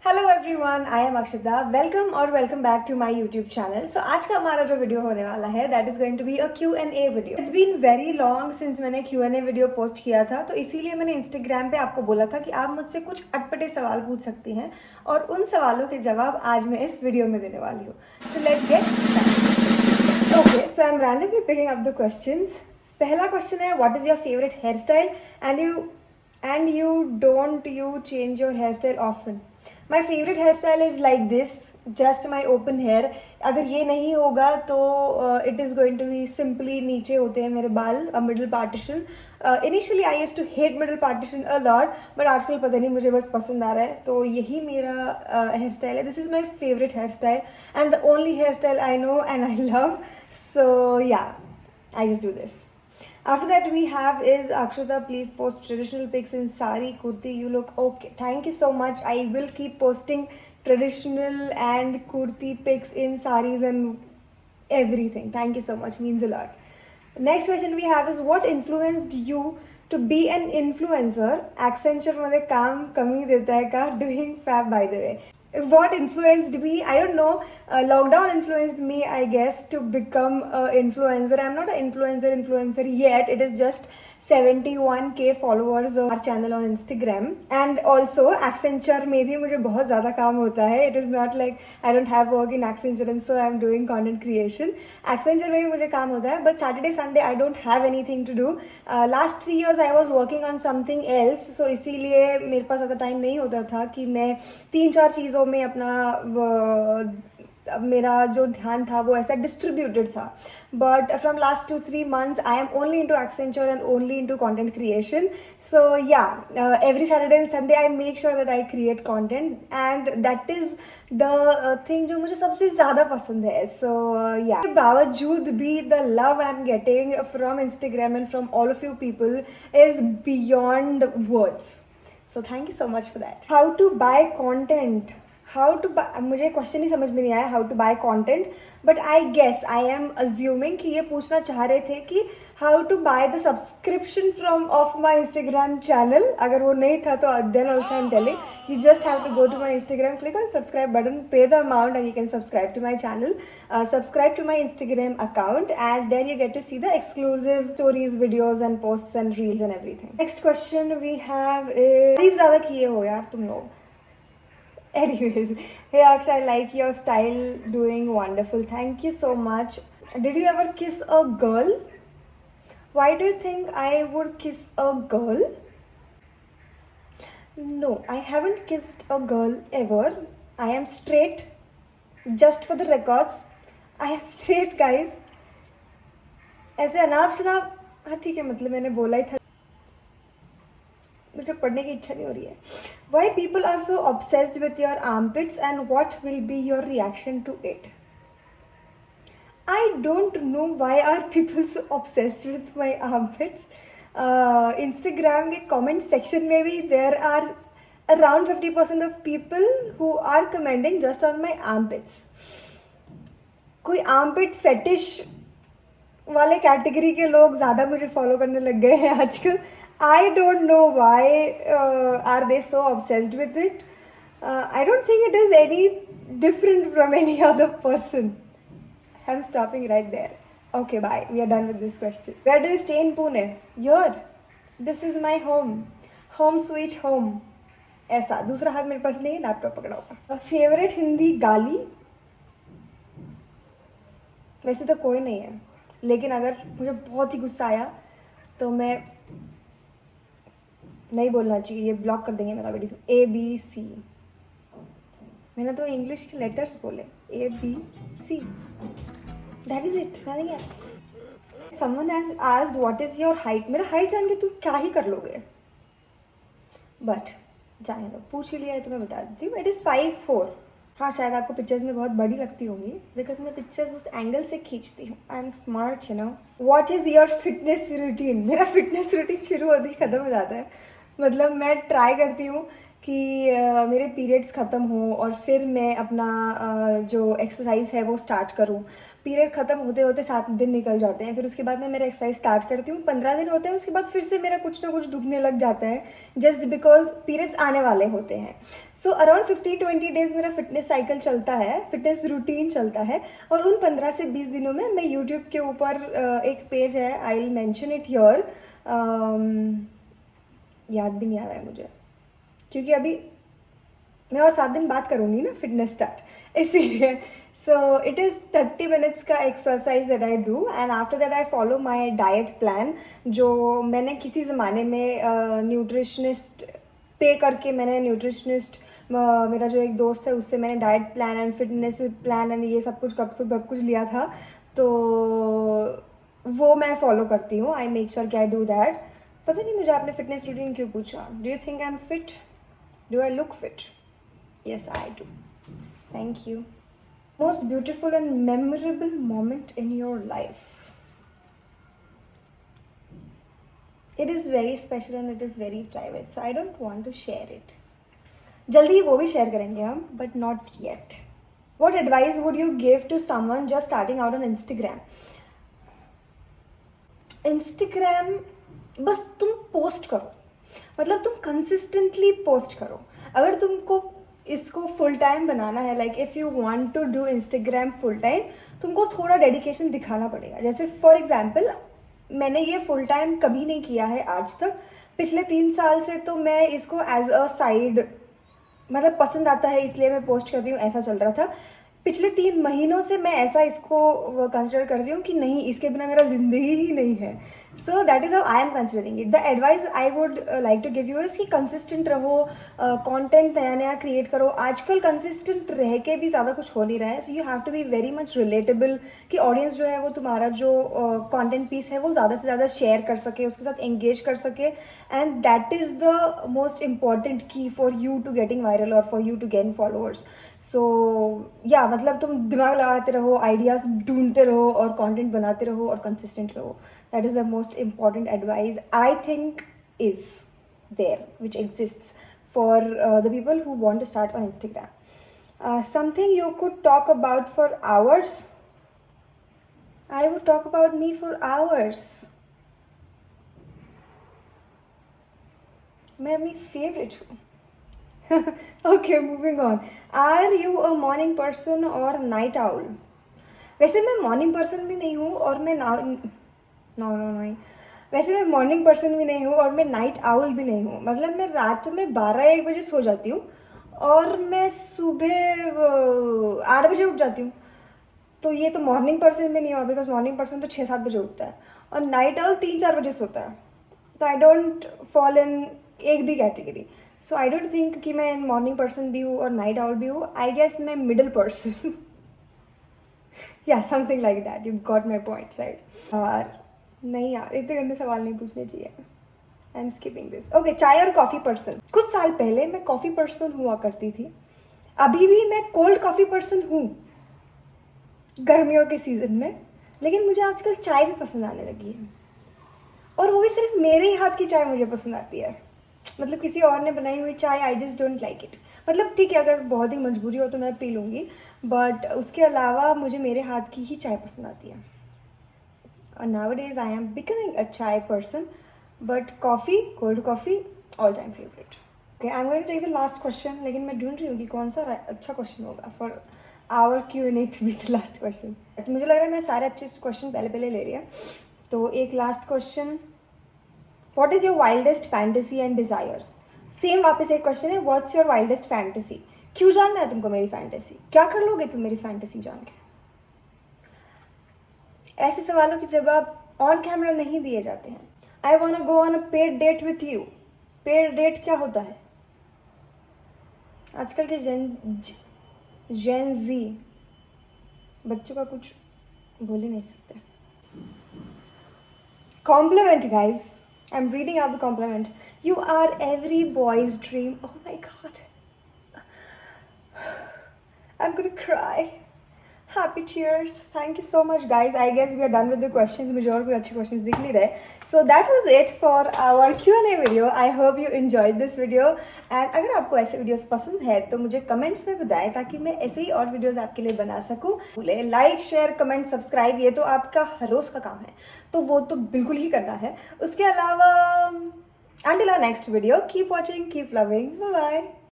Hello everyone, I am Akshata. Welcome और welcome back to my YouTube channel. So आज का हमारा जो वीडियो होने वाला है that is going to be a Q&A video. It's been very long since मैंने Q&A वीडियो पोस्ट किया था, तो इसीलिए मैंने इंस्टाग्राम पे आपको बोला था कि आप मुझसे कुछ अटपटे सवाल पूछ सकती हैं और उन सवालों के जवाब आज मैं इस वीडियो में देने वाली हूँ। So let's get started. Okay, so I am randomly picking up the questions. पहला क्वेश्चन है, what is your favourite hair style and you don't you change your hair style often. My favourite hair style is like this, just my open hair. अगर ये नहीं होगा तो it is going to be simply नीचे होते हैं मेरे बाल, middle partition. Initially I used to hate middle partition a lot, but आजकल पता नहीं मुझे बस पसंद आ रहा है, तो यही मेरा हेयर स्टाइल है। This is my favourite hair style and the only hair style I know and I love. So yeah, I just do this. After that we have is Akshata, please post traditional pics in sari, kurti. You look okay. Thank you so much. I will keep posting traditional and kurti pics in saris and everything. Thank you so much. Means a lot. Next question we have is, what influenced you to be an influencer? Accenture मध्ये काम कमी देता है का? Doing fab, by the way. What influenced me? I don't know. Lockdown influenced me, I guess, to become an influencer. I'm not an influencer yet. It is just 71K followers on our channel on Instagram. And also Accenture में भी मुझे बहुत ज़्यादा काम होता है. It is not like I don't have work in Accenture and so I'm doing content creation. Accenture में भी मुझे काम होता है, but Saturday Sunday I don't have anything to do. Last 3 years I was working on something else, so इसीलिए मेरे पास ज़्यादा time नहीं होता था कि मैं 3-4 चीज़ों में अपना मेरा जो ध्यान था वो ऐसा डिस्ट्रीब्यूटेड था. But from last 2-3 months I am only into Accenture and only into content creation. So yeah, every Saturday and Sunday I make sure that I create content and that is the thing जो मुझे सबसे ज़्यादा पसंद है. सो yeah, बावजूद भी the love I am getting from Instagram and from all of you people is beyond words. So thank you so much for that. How to buy content, मुझे question ही समझ में नहीं आया, how to buy content, but I guess I am assuming कि ये पूछना चाह रहे थे कि how to buy the subscription from of my Instagram channel. अगर वो नहीं था तो then also I am telling, you just have to go to my Instagram, click on subscribe button, pay the amount and you can subscribe to my channel. Subscribe to my Instagram account and then you get to see the exclusive stories, videos and posts and reels and everything. Next question we have is, तारीफ ज़्यादा किए हो यार तुम लोग. Anyways, hey Aksh, I like your style, doing wonderful. Thank you so much. Did you ever kiss a girl? Why do you think I would kiss a girl? No, I haven't kissed a girl ever. I am straight. Just for the records, I am straight, guys. ऐसे अनाप शनाप, हाँ ठीक है, मतलब मैंने बोला ही था, मुझे पढ़ने की इच्छा नहीं हो रही है. Why people are so obsessed with your armpits and what will be your reaction to it? I don't know why are people so obsessed with my armpits. Instagram के comment section में भी there are around 50% of people who are commenting just on my armpits. कोई armpit fetish वाले category के लोग ज़्यादा मुझे follow करने लग गए हैं आजकल. I don't know why are they so obsessed with it. I don't think it is any different from any other person. I'm stopping right there. Okay, bye. We are done with this question. Where do you stay in Pune? Here. This is my home. Home sweet home. ऐसा. दूसरा हाथ मेरे पास नहीं है, laptop पकड़ा होगा. Favourite Hindi गाली? वैसे तो कोई नहीं है, लेकिन अगर मुझे बहुत ही गुस्सा आया तो मैं नहीं बोलना चाहिए, ये ब्लॉक कर देंगे मेरा वीडियो. ABC. मैंने तो इंग्लिश के लेटर्स बोले, ABC. That is it, nothing else. Someone has asked what is your height. मेरा हाइट जान के तुम क्या ही कर लोगे, बट जाने दो, पूछ ही लिया है तो मैं बता देती हूँ. It is 5'4". हाँ, शायद आपको पिक्चर्स में बहुत बड़ी लगती होंगी बिकॉज मैं पिक्चर्स उस एंगल से खींचती हूँ. I am smart, you know. What is your fitness routine? मेरा फिटनेस रूटीन शुरू होते ही ख़त्म हो जाता है. मतलब मैं ट्राई करती हूँ कि मेरे पीरियड्स ख़त्म हों और फिर मैं अपना जो एक्सरसाइज है वो स्टार्ट करूँ। पीरियड ख़त्म होते होते 7 दिन निकल जाते हैं, फिर उसके बाद मैं मेरा एक्सरसाइज स्टार्ट करती हूँ। 15 दिन होते हैं, उसके बाद फिर से मेरा कुछ ना कुछ दुखने लग जाता है, जस्ट बिकॉज पीरियड्स आने वाले होते हैं। सो अराउंड 15-20 डेज़ मेरा फिटनेस साइकिल चलता है, फिटनेस रूटीन चलता है। और उन 15 से 20 दिनों में मैं यूट्यूब के ऊपर एक पेज है, I will mention it here, याद भी नहीं आ रहा है मुझे, क्योंकि अभी मैं और 7 दिन बात करूँगी ना फिटनेस स्टार्ट, इसीलिए। सो इट इज़ 30 मिनट्स का exercise that I do, and after that I follow my diet plan, जो मैंने किसी ज़माने में न्यूट्रिशनिस्ट पे करके, मैंने न्यूट्रिशनिस्ट मेरा जो एक दोस्त है उससे मैंने diet plan and fitness plan and ये सब कुछ कब कुछ लिया था, तो वो मैं फॉलो करती हूँ। आई मेक श्योर कि आई डू दैट। पता नहीं मुझे आपने फिटनेस रूटीन क्यों पूछा? Do you think I am fit? Do I look fit? Yes, I do. Thank you. Most beautiful and memorable moment in your life. It is very special and it is very private, so I don't want to share it. जल्दी वो भी share करेंगे हम, but not yet. What advice would you give to someone just starting out on Instagram? Instagram बस तुम post करो, मतलब तुम कंसिस्टेंटली पोस्ट करो। अगर तुमको इसको फुल टाइम बनाना है, like if you want to do Instagram full time, तुमको थोड़ा डेडिकेशन दिखाना पड़ेगा। जैसे फॉर एग्जांपल मैंने ये फुल टाइम कभी नहीं किया है आज तक। पिछले 3 साल से तो मैं इसको एज अ साइड, मतलब पसंद आता है इसलिए मैं पोस्ट कर रही हूँ, ऐसा चल रहा था। पिछले 3 महीनों से मैं ऐसा इसको कंसिडर कर रही हूँ कि नहीं, इसके बिना मेरा ज़िंदगी ही नहीं है। So that is how I am considering it. The advice I would like to give you is कि कंसिस्टेंट रहो, कंटेंट नया नया क्रिएट करो। आजकल कंसिस्टेंट रह के भी ज़्यादा कुछ हो नहीं रहा है, so you have to be very much relatable, कि ऑडियंस जो है वो तुम्हारा जो कंटेंट पीस है वो ज़्यादा से ज़्यादा शेयर कर सके, उसके साथ एंगेज कर सके, and that is the most important key for you to getting viral और for you to gain followers. So yeah मतलब तुम दिमाग लगाते रहो, आइडियाज़ ढूंढते रहो और कंटेंट बनाते रहो और कंसिस्टेंट रहो। That is the most important advice I think is there which exists for the people who want to start on Instagram. Something you could talk about for hours? I would talk about me for hours. मैं अपनी favourite हूँ। Okay, moving on. Are you a morning person or night owl? वैसे मैं morning person भी नहीं हूँ और मैं नहीं, वैसे मैं मॉर्निंग पर्सन भी नहीं हूँ और मैं नाइट आउल भी नहीं हूँ। मतलब मैं रात में 12-1 बजे सो जाती हूँ और मैं सुबह 8 बजे उठ जाती हूँ। तो ये तो मॉर्निंग पर्सन में नहीं हुआ, बिकॉज मॉर्निंग पर्सन तो 6-7 बजे उठता है और नाइट आउल 3-4 बजे सोता है। तो आई डोंट फॉल इन एक भी category. So I don't think कि मैं मॉर्निंग पर्सन भी हूँ और नाइट आउल भी हूँ। आई गेस मैं मिडिल पर्सन, या something like that. You got my point right? और नहीं यार, इतने गंदे सवाल नहीं पूछने चाहिए। I am skipping this. Okay, चाय और कॉफ़ी पर्सन। कुछ साल पहले मैं कॉफ़ी पर्सन हुआ करती थी, अभी भी मैं कोल्ड कॉफ़ी पर्सन हूँ गर्मियों के सीज़न में, लेकिन मुझे आजकल चाय भी पसंद आने लगी है। और वो भी सिर्फ मेरे ही हाथ की चाय मुझे पसंद आती है, मतलब किसी और ने बनाई हुई चाय I just don't like it. मतलब ठीक है, अगर बहुत ही मजबूरी हो तो मैं पी लूँगी, बट उसके अलावा मुझे मेरे हाथ की ही चाय पसंद आती है। और nowadays I am becoming a chai person, but coffee, cold coffee all time favourite. Okay, I am going to take the last question, लेकिन मैं ढूंढ रही हूँ कि कौन सा अच्छा क्वेश्चन होगा for our Q&A to be the last question. मुझे लग रहा है मैं सारे अच्छे क्वेश्चन पहले ले रही है, तो एक last question, what is your wildest fantasy and desires? Same वापस एक क्वेश्चन है, व्हाट्स योर वाइल्डेस्ट फैंटेसी? क्यों जानना है तुमको मेरी फैंटेसी? क्या कर लोगे तुम मेरी फैंटेसी जान के? ऐसे सवालों के जवाब ऑन कैमरा नहीं दिए जाते हैं। I want to go on a paid date with you. Paid date क्या होता है? आजकल के जेन जी बच्चों का कुछ बोल ही नहीं सकते। Compliment guys, I am reading out the compliment. You are every boys dream. Oh my God, I am gonna cry. Happy cheers, thank you so much guys. I guess we are done with the questions, मुझे और कोई अच्छे questions दिख नहीं रहे। So that was it for our Q&A video. I hope you enjoyed this video and अगर आपको ऐसे वीडियोस पसंद है तो मुझे कमेंट्स में बताएं ताकि मैं ऐसे ही और वीडियोस आपके लिए बना सकूं। बोले लाइक शेयर कमेंट सब्सक्राइब, ये तो आपका हर रोज़ का काम है, तो वो तो बिल्कुल ही करना है। उसके अलावा until our next video, keep watching, keep loving, bye bye।